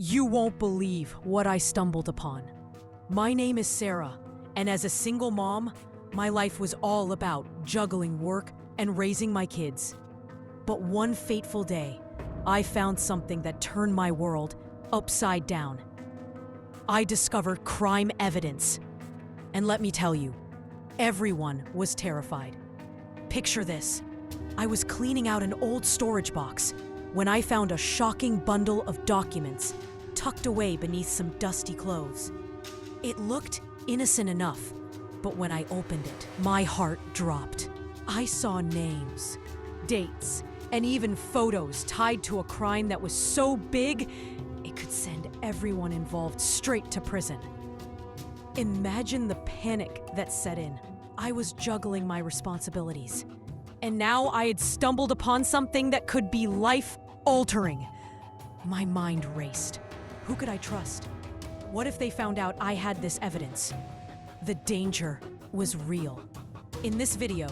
You won't believe what I stumbled upon. My name is Sarah, and as a single mom, my life was all about juggling work and raising my kids. But one fateful day, I found something that turned my world upside down. I discovered crime evidence. And let me tell you, everyone was terrified. Picture this. I was cleaning out an old storage box when I found a shocking bundle of documents tucked away beneath some dusty clothes. It looked innocent enough, but when I opened it, my heart dropped. I saw names, dates, and even photos tied to a crime that was so big, it could send everyone involved straight to prison. Imagine the panic that set in. I was juggling my responsibilities, and now I had stumbled upon something that could be life-altering. My mind raced. Who could I trust? What if they found out I had this evidence? The danger was real. In this video,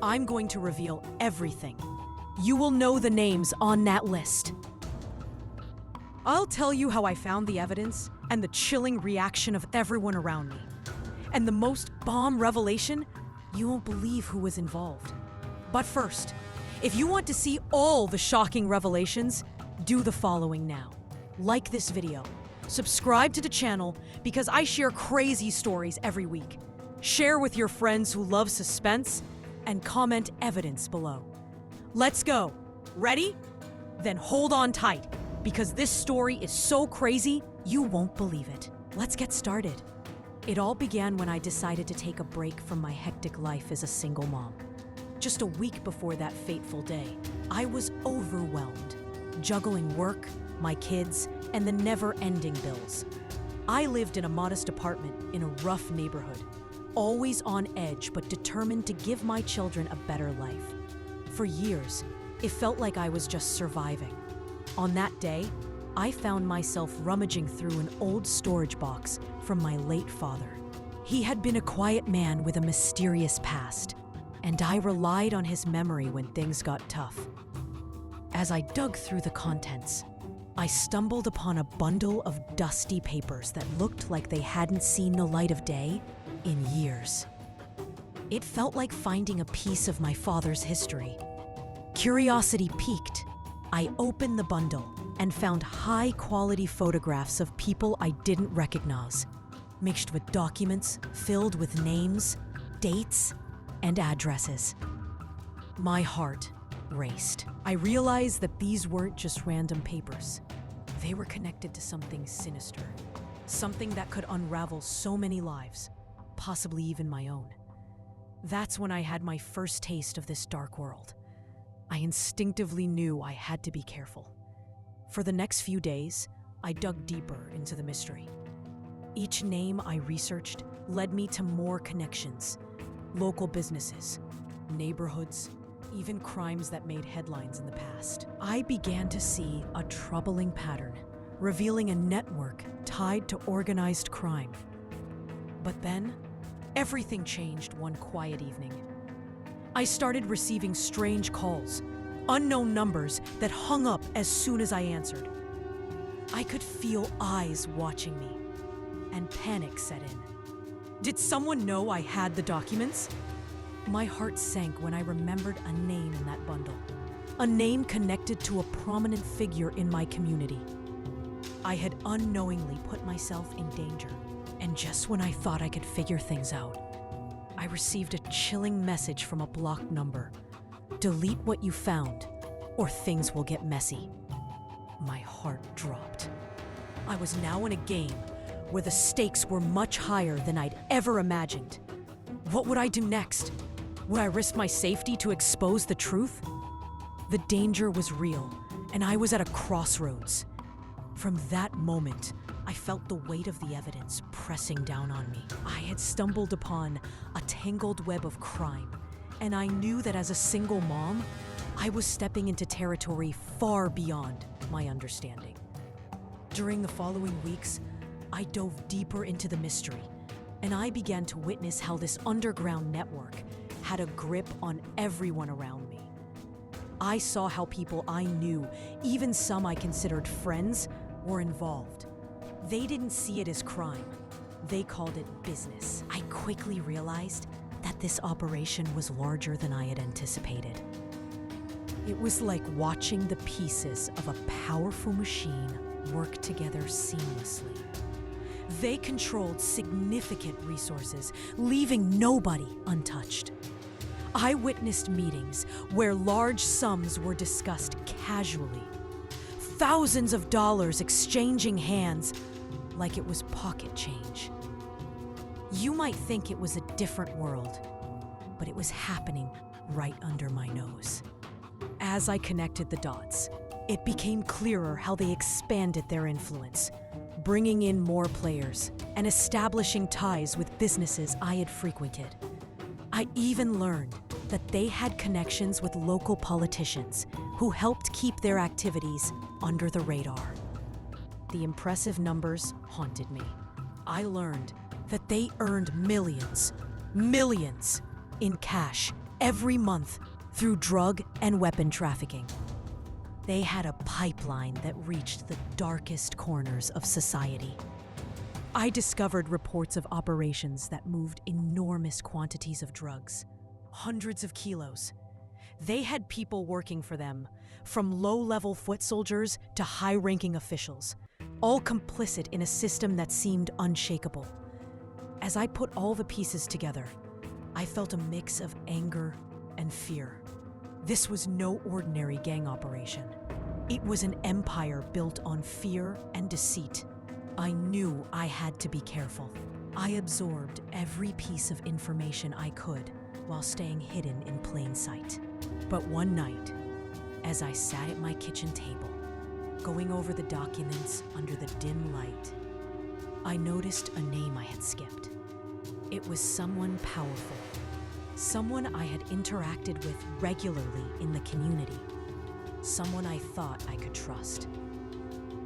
I'm going to reveal everything. You will know the names on that list. I'll tell you how I found the evidence and the chilling reaction of everyone around me. And the most bomb revelation, you won't believe who was involved. But first, if you want to see all the shocking revelations, do the following now. Like this video, subscribe to the channel because I share crazy stories every week. Share with your friends who love suspense, and comment evidence below. Let's go. Ready? Then hold on tight, because this story is so crazy, you won't believe it. Let's get started. It all began when I decided to take a break from my hectic life as a single mom. Just a week before that fateful day, I was overwhelmed, juggling work, my kids, and the never-ending bills. I lived in a modest apartment in a rough neighborhood, always on edge but determined to give my children a better life. For years, it felt like I was just surviving. On that day, I found myself rummaging through an old storage box from my late father. He had been a quiet man with a mysterious past, and I relied on his memory when things got tough. As I dug through the contents, I stumbled upon a bundle of dusty papers that looked like they hadn't seen the light of day in years. It felt like finding a piece of my father's history. Curiosity piqued. I opened the bundle and found high-quality photographs of people I didn't recognize, mixed with documents filled with names, dates, and addresses. My heart raced. I realized that these weren't just random papers. They were connected to something sinister, something that could unravel so many lives, possibly even my own. That's when I had my first taste of this dark world. I instinctively knew I had to be careful. For the next few days, I dug deeper into the mystery. Each name I researched led me to more connections, local businesses, neighborhoods, even crimes that made headlines in the past. I began to see a troubling pattern, revealing a network tied to organized crime. But then, everything changed one quiet evening. I started receiving strange calls, unknown numbers that hung up as soon as I answered. I could feel eyes watching me, and panic set in. Did someone know I had the documents? My heart sank when I remembered a name in that bundle, a name connected to a prominent figure in my community. I had unknowingly put myself in danger, and just when I thought I could figure things out, I received a chilling message from a blocked number. Delete what you found, or things will get messy. My heart dropped. I was now in a game where the stakes were much higher than I'd ever imagined. What would I do next? Would I risk my safety to expose the truth? The danger was real, and I was at a crossroads. From that moment, I felt the weight of the evidence pressing down on me. I had stumbled upon a tangled web of crime, and I knew that as a single mom, I was stepping into territory far beyond my understanding. During the following weeks, I dove deeper into the mystery, and I began to witness how this underground network had a grip on everyone around me. I saw how people I knew, even some I considered friends, were involved. They didn't see it as crime. They called it business. I quickly realized that this operation was larger than I had anticipated. It was like watching the pieces of a powerful machine work together seamlessly. They controlled significant resources, leaving nobody untouched. I witnessed meetings where large sums were discussed casually, thousands of dollars exchanging hands like it was pocket change. You might think it was a different world, but it was happening right under my nose. As I connected the dots, it became clearer how they expanded their influence, bringing in more players and establishing ties with businesses I had frequented. I even learned that they had connections with local politicians who helped keep their activities under the radar. The impressive numbers haunted me. I learned that they earned millions in cash every month through drug and weapon trafficking. They had a pipeline that reached the darkest corners of society. I discovered reports of operations that moved enormous quantities of drugs, hundreds of kilos. They had people working for them, from low-level foot soldiers to high-ranking officials, all complicit in a system that seemed unshakable. As I put all the pieces together, I felt a mix of anger and fear. This was no ordinary gang operation. It was an empire built on fear and deceit. I knew I had to be careful. I absorbed every piece of information I could while staying hidden in plain sight. But one night, as I sat at my kitchen table, going over the documents under the dim light, I noticed a name I had skipped. It was someone powerful, someone I had interacted with regularly in the community, someone I thought I could trust.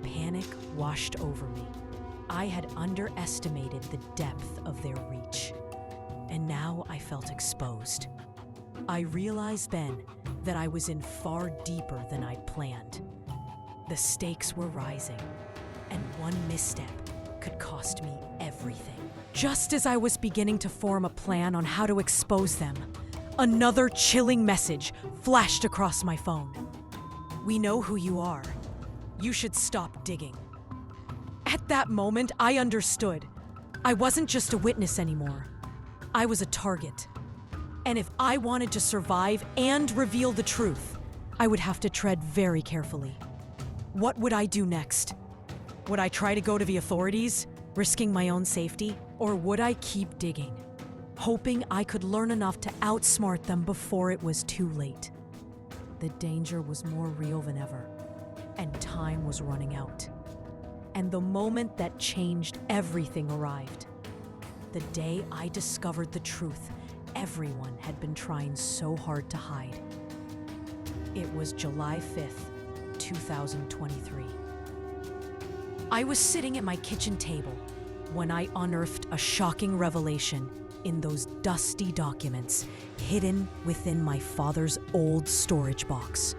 Panic washed over me. I had underestimated the depth of their reach, and now I felt exposed. I realized then that I was in far deeper than I'd planned. The stakes were rising, and one misstep could cost me everything. Just as I was beginning to form a plan on how to expose them, another chilling message flashed across my phone. "We know who you are. You should stop digging." At that moment, I understood. I wasn't just a witness anymore. I was a target. And if I wanted to survive and reveal the truth, I would have to tread very carefully. What would I do next? Would I try to go to the authorities, risking my own safety? Or would I keep digging, hoping I could learn enough to outsmart them before it was too late? The danger was more real than ever, and time was running out. And the moment that changed everything arrived. The day I discovered the truth everyone had been trying so hard to hide. It was July 5th, 2023. I was sitting at my kitchen table when I unearthed a shocking revelation in those dusty documents hidden within my father's old storage box.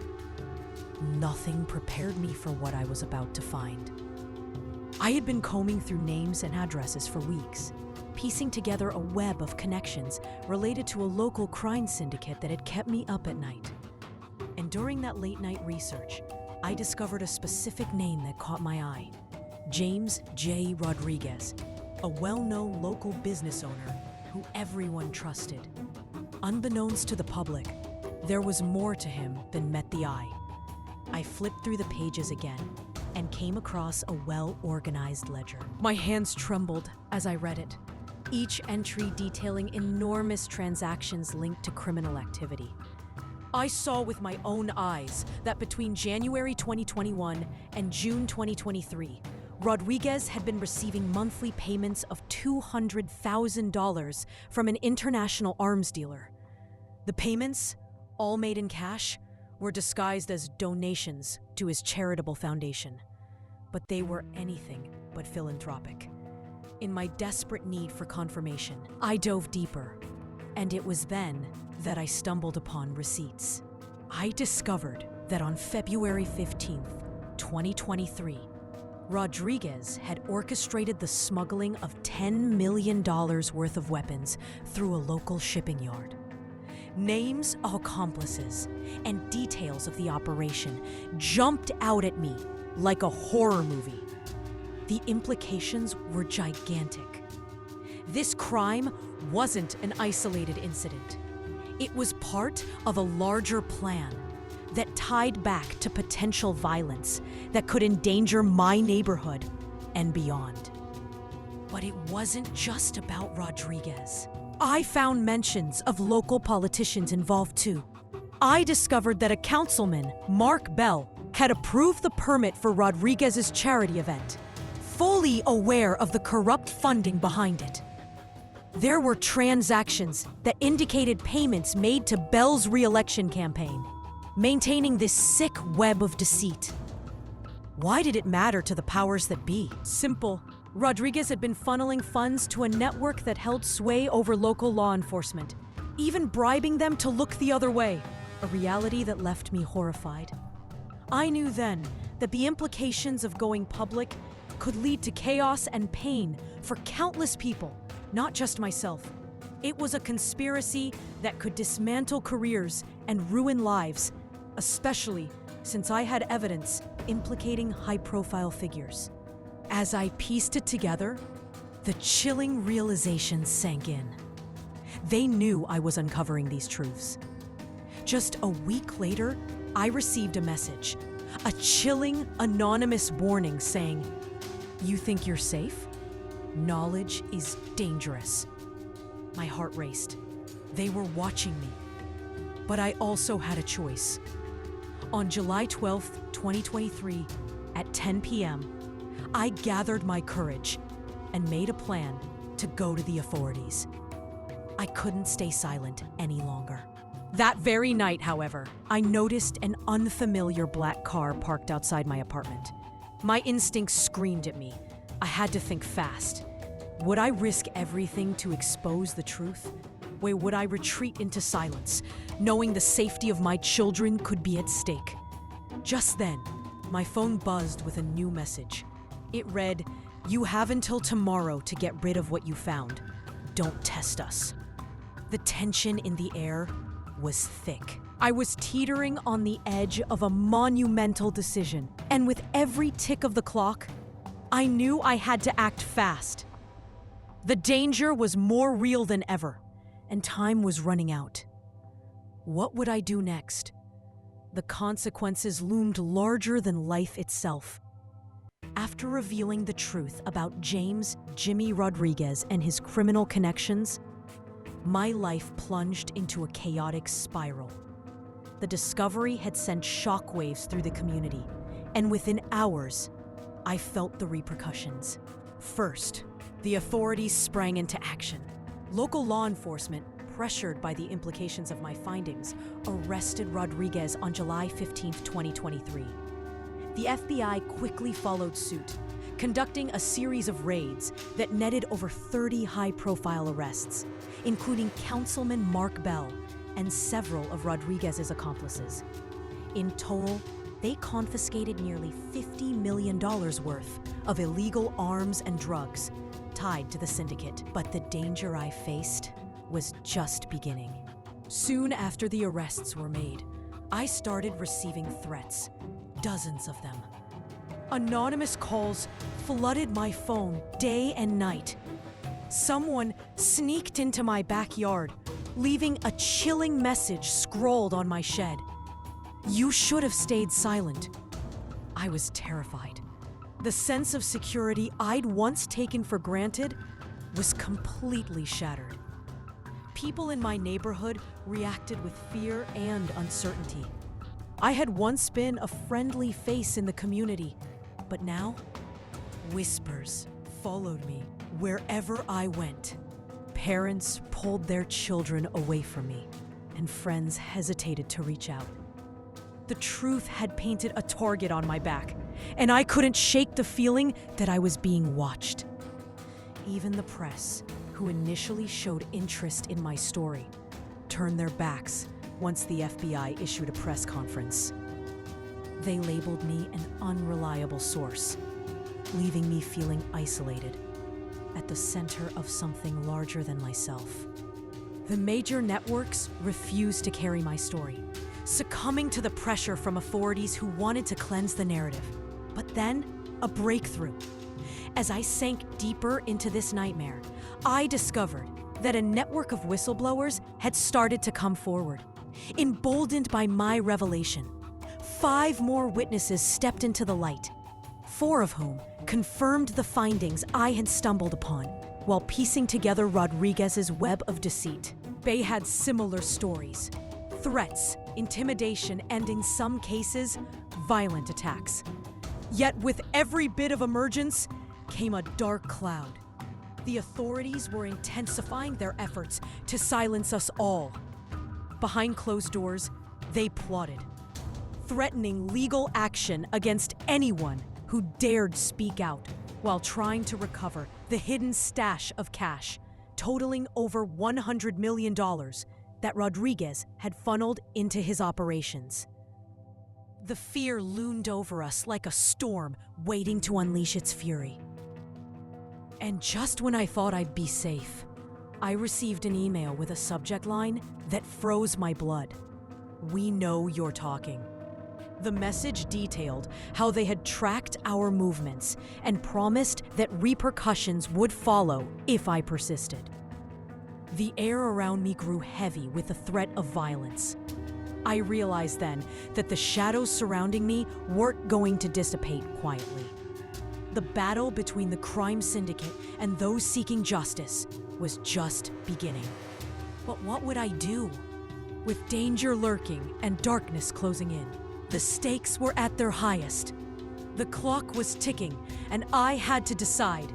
Nothing prepared me for what I was about to find. I had been combing through names and addresses for weeks, piecing together a web of connections related to a local crime syndicate that had kept me up at night. And during that late-night research, I discovered a specific name that caught my eye: James J. Rodriguez, a well-known local business owner who everyone trusted. Unbeknownst to the public, there was more to him than met the eye. I flipped through the pages again and came across a well-organized ledger. My hands trembled as I read it, each entry detailing enormous transactions linked to criminal activity. I saw with my own eyes that between January 2021 and June 2023, Rodriguez had been receiving monthly payments of $200,000 from an international arms dealer. The payments, all made in cash, were disguised as donations to his charitable foundation. But they were anything but philanthropic. In my desperate need for confirmation, I dove deeper, and it was then that I stumbled upon receipts. I discovered that on February 15th, 2023, Rodriguez had orchestrated the smuggling of $10 million worth of weapons through a local shipping yard. Names of accomplices and details of the operation jumped out at me like a horror movie. The implications were gigantic. This crime wasn't an isolated incident. It was part of a larger plan that tied back to potential violence that could endanger my neighborhood and beyond. But it wasn't just about Rodriguez. I found mentions of local politicians involved too. I discovered that a Councilman, Mark Bell, had approved the permit for Rodriguez's charity event, fully aware of the corrupt funding behind it. There were transactions that indicated payments made to Bell's re-election campaign, maintaining this sick web of deceit. Why did it matter to the powers that be? Simple. Rodriguez had been funneling funds to a network that held sway over local law enforcement, even bribing them to look the other way, a reality that left me horrified. I knew then that the implications of going public could lead to chaos and pain for countless people, not just myself. It was a conspiracy that could dismantle careers and ruin lives, especially since I had evidence implicating high-profile figures. As I pieced it together, the chilling realization sank in. They knew I was uncovering these truths. Just a week later, I received a message, a chilling, anonymous warning saying, "You think you're safe? Knowledge is dangerous." My heart raced. They were watching me. But I also had a choice. On July 12th, 2023, at 10 p.m., I gathered my courage and made a plan to go to the authorities. I couldn't stay silent any longer. That very night, however, I noticed an unfamiliar black car parked outside my apartment. My instincts screamed at me. I had to think fast. Would I risk everything to expose the truth? Or would I retreat into silence, knowing the safety of my children could be at stake? Just then, my phone buzzed with a new message. It read, "You have until tomorrow to get rid of what you found. Don't test us." The tension in the air was thick. I was teetering on the edge of a monumental decision, and with every tick of the clock, I knew I had to act fast. The danger was more real than ever, and time was running out. What would I do next? The consequences loomed larger than life itself. After revealing the truth about James "Jimmy" Rodriguez and his criminal connections, my life plunged into a chaotic spiral. The discovery had sent shockwaves through the community, and within hours, I felt the repercussions. First, the authorities sprang into action. Local law enforcement, pressured by the implications of my findings, arrested Rodriguez on July 15, 2023. The FBI quickly followed suit, conducting a series of raids that netted over 30 high-profile arrests, including Councilman Mark Bell and several of Rodriguez's accomplices. In total, they confiscated nearly $50 million worth of illegal arms and drugs tied to the syndicate. But the danger I faced was just beginning. Soon after the arrests were made, I started receiving threats, dozens of them. Anonymous calls flooded my phone day and night. Someone sneaked into my backyard, leaving a chilling message scrawled on my shed. "You should have stayed silent." I was terrified. The sense of security I'd once taken for granted was completely shattered. People in my neighborhood reacted with fear and uncertainty. I had once been a friendly face in the community, but now, whispers followed me wherever I went. Parents pulled their children away from me, and friends hesitated to reach out. The truth had painted a target on my back, and I couldn't shake the feeling that I was being watched. Even the press, who initially showed interest in my story, turned their backs once the FBI issued a press conference. They labeled me an unreliable source, leaving me feeling isolated, at the center of something larger than myself. The major networks refused to carry my story, succumbing to the pressure from authorities who wanted to cleanse the narrative. But then, a breakthrough. As I sank deeper into this nightmare, I discovered that a network of whistleblowers had started to come forward. Emboldened by my revelation, 5 more witnesses stepped into the light, 4 of whom confirmed the findings I had stumbled upon while piecing together Rodriguez's web of deceit. They had similar stories: threats, intimidation, and in some cases, violent attacks. Yet with every bit of emergence came a dark cloud. The authorities were intensifying their efforts to silence us all. Behind closed doors, they plotted, threatening legal action against anyone who dared speak out, while trying to recover the hidden stash of cash, totaling over $100 million that Rodriguez had funneled into his operations. The fear loomed over us like a storm waiting to unleash its fury. And just when I thought I'd be safe, I received an email with a subject line that froze my blood. "We know you're talking." The message detailed how they had tracked our movements and promised that repercussions would follow if I persisted. The air around me grew heavy with the threat of violence. I realized then that the shadows surrounding me weren't going to dissipate quietly. The battle between the crime syndicate and those seeking justice was just beginning. But what would I do? With danger lurking and darkness closing in, the stakes were at their highest. The clock was ticking, and I had to decide.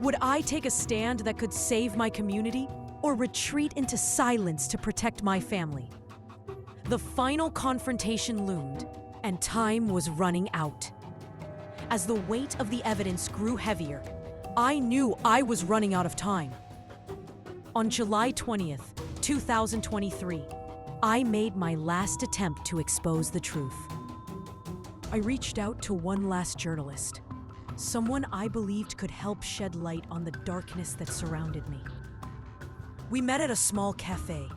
Would I take a stand that could save my community, or retreat into silence to protect my family? The final confrontation loomed, and time was running out. As the weight of the evidence grew heavier, I knew I was running out of time. On July 20th, 2023, I made my last attempt to expose the truth. I reached out to one last journalist, someone I believed could help shed light on the darkness that surrounded me. We met at a small cafe,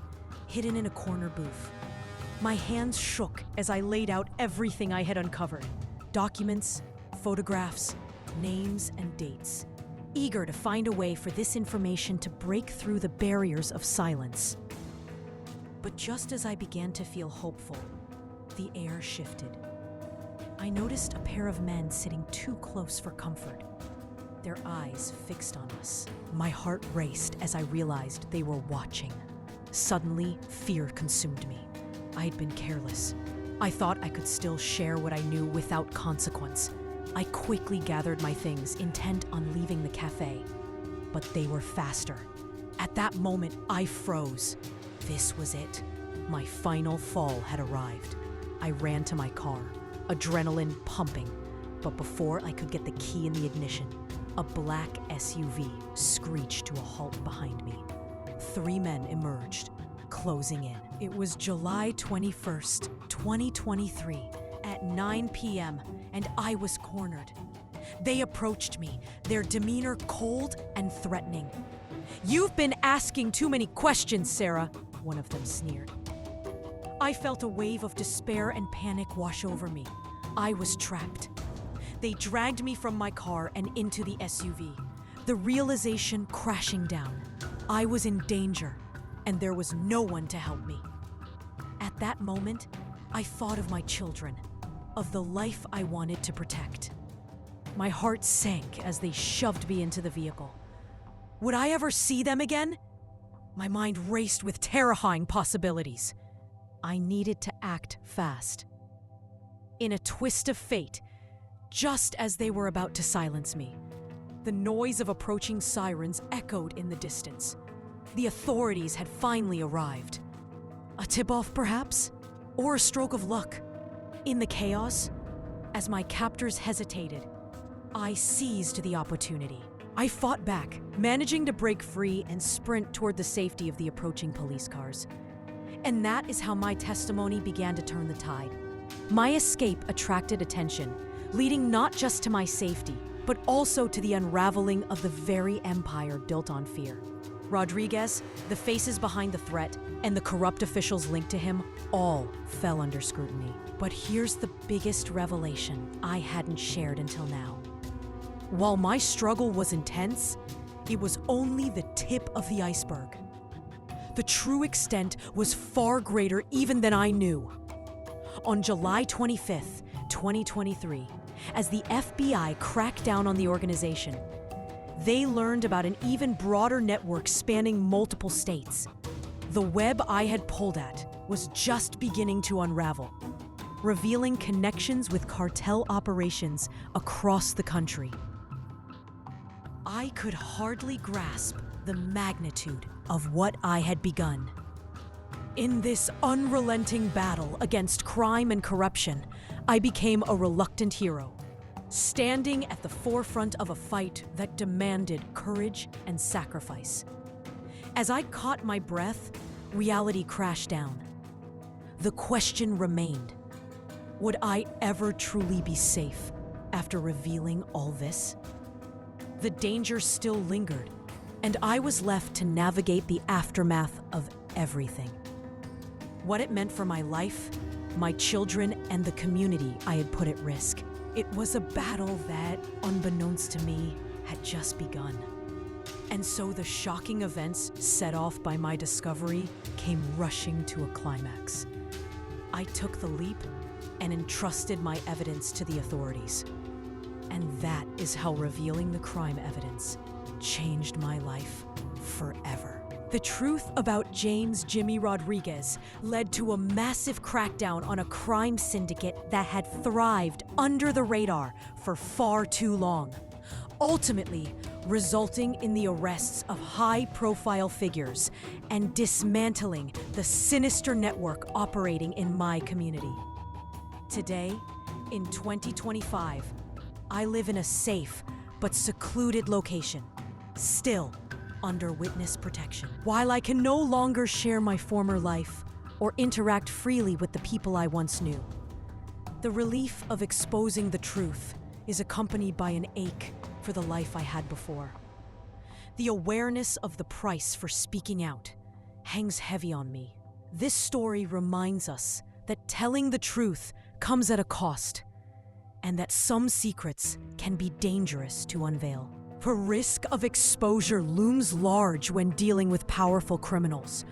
hidden in a corner booth. My hands shook as I laid out everything I had uncovered: documents, photographs, names, and dates, eager to find a way for this information to break through the barriers of silence. But just as I began to feel hopeful, the air shifted. I noticed a pair of men sitting too close for comfort, their eyes fixed on us. My heart raced as I realized they were watching. Suddenly, fear consumed me. I had been careless. I thought I could still share what I knew without consequence. I quickly gathered my things, intent on leaving the cafe. But they were faster. At that moment, I froze. This was it. My final fall had arrived. I ran to my car, adrenaline pumping. But before I could get the key in the ignition, a black SUV screeched to a halt behind me. 3 men emerged, closing in. It was July 21st, 2023, at 9 p.m., and I was cornered. They approached me, their demeanor cold and threatening. "You've been asking too many questions, Sarah," one of them sneered. I felt a wave of despair and panic wash over me. I was trapped. They dragged me from my car and into the SUV, the realization crashing down. I was in danger, and there was no one to help me. At that moment, I thought of my children, of the life I wanted to protect. My heart sank as they shoved me into the vehicle. Would I ever see them again? My mind raced with terrifying possibilities. I needed to act fast. In a twist of fate, just as they were about to silence me, the noise of approaching sirens echoed in the distance. The authorities had finally arrived. A tip-off, perhaps? Or a stroke of luck? In the chaos, as my captors hesitated, I seized the opportunity. I fought back, managing to break free and sprint toward the safety of the approaching police cars. And that is how my testimony began to turn the tide. My escape attracted attention, leading not just to my safety, but also to the unraveling of the very empire built on fear. Rodriguez, the faces behind the threat, and the corrupt officials linked to him all fell under scrutiny. But here's the biggest revelation I hadn't shared until now. While my struggle was intense, it was only the tip of the iceberg. The true extent was far greater even than I knew. On July 25th, 2023, as the FBI cracked down on the organization, they learned about an even broader network spanning multiple states. The web I had pulled at was just beginning to unravel, revealing connections with cartel operations across the country. I could hardly grasp the magnitude of what I had begun. In this unrelenting battle against crime and corruption, I became a reluctant hero, standing at the forefront of a fight that demanded courage and sacrifice. As I caught my breath, reality crashed down. The question remained: would I ever truly be safe after revealing all this? The danger still lingered, and I was left to navigate the aftermath of everything. What it meant for my life, my children, and the community I had put at risk. It was a battle that, unbeknownst to me, had just begun. And so the shocking events set off by my discovery came rushing to a climax. I took the leap and entrusted my evidence to the authorities. And that is how revealing the crime evidence changed my life forever. The truth about James "Jimmy" Rodriguez led to a massive crackdown on a crime syndicate that had thrived under the radar for far too long, ultimately resulting in the arrests of high-profile figures and dismantling the sinister network operating in my community. Today, in 2025, I live in a safe but secluded location, still under witness protection. While I can no longer share my former life or interact freely with the people I once knew, the relief of exposing the truth is accompanied by an ache for the life I had before. The awareness of the price for speaking out hangs heavy on me. This story reminds us that telling the truth comes at a cost, and that some secrets can be dangerous to unveil. The risk of exposure looms large when dealing with powerful criminals,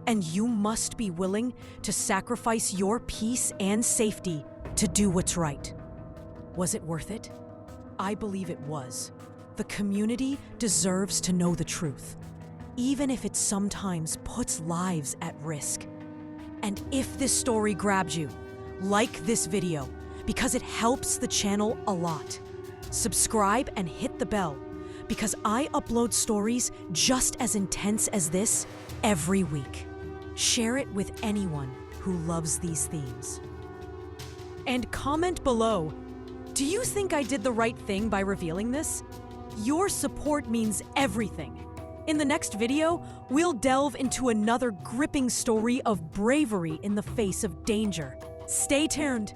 and you must be willing to sacrifice your peace and safety to do what's right. Was it worth it? I believe it was. The community deserves to know the truth, even if it sometimes puts lives at risk. And if this story grabs you, like this video, because it helps the channel a lot. Subscribe and hit the bell, because I upload stories just as intense as this every week. Share it with anyone who loves these themes. And comment below, do you think I did the right thing by revealing this? Your support means everything. In the next video, we'll delve into another gripping story of bravery in the face of danger. Stay tuned.